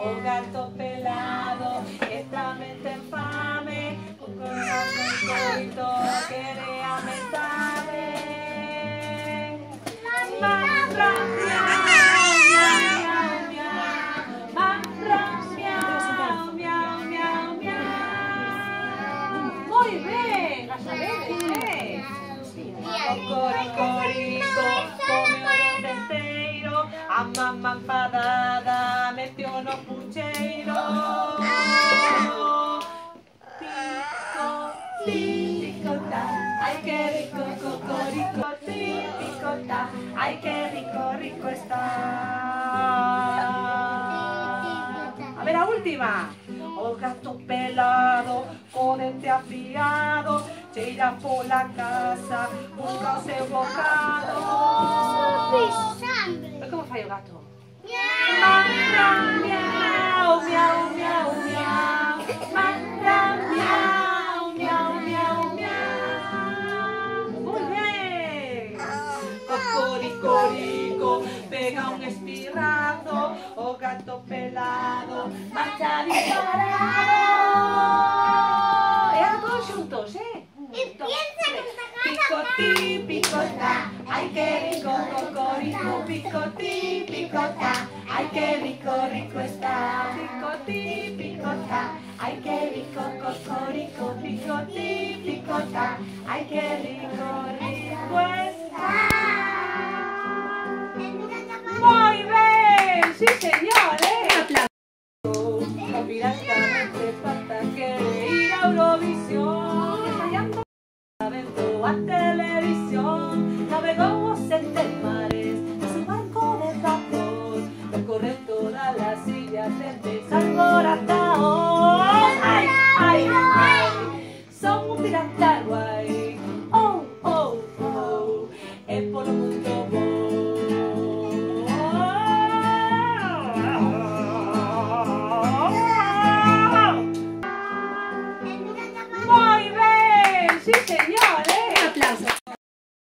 Oh gato pelado, esta mente infame, un corazón corito quiere aumentarme. Marra, miau, miau, miau, marra, miau, miau, miau, miau. Muy bien, las sabéis, Cocoricorico, come un denteiro, a mamá enfadada metió no pucheiro. Picota, ay qué rico, cocorico, picota, ay qué rico, rico está. A ver, la última. Oh gato pelado, con este afiado, se irá por la casa, busca o seu bocado. ¿Cómo falla el gato? Miau, miau, miau, miau, miau. Miau, miau, miau, miau. Muy bien. Cocoricorico, pega un espirrazo, oh gato pelado, marcha disparado. Y ahora todos juntos, Picotí, picota, ay qué rico, cocorico, picotí, picota, ay qué rico, rico está. Picotí, picota, ay qué rico, cocorico, picotí, picota, ay qué rico, rico está. Muy bien, sí señor, Piratamente falta que ir a Eurovisión, a televisión, navegó 7 mares en su barco de vapor, recorre todas las islas desde San Moratao. ¡Ay, ay, ay! Son un pirata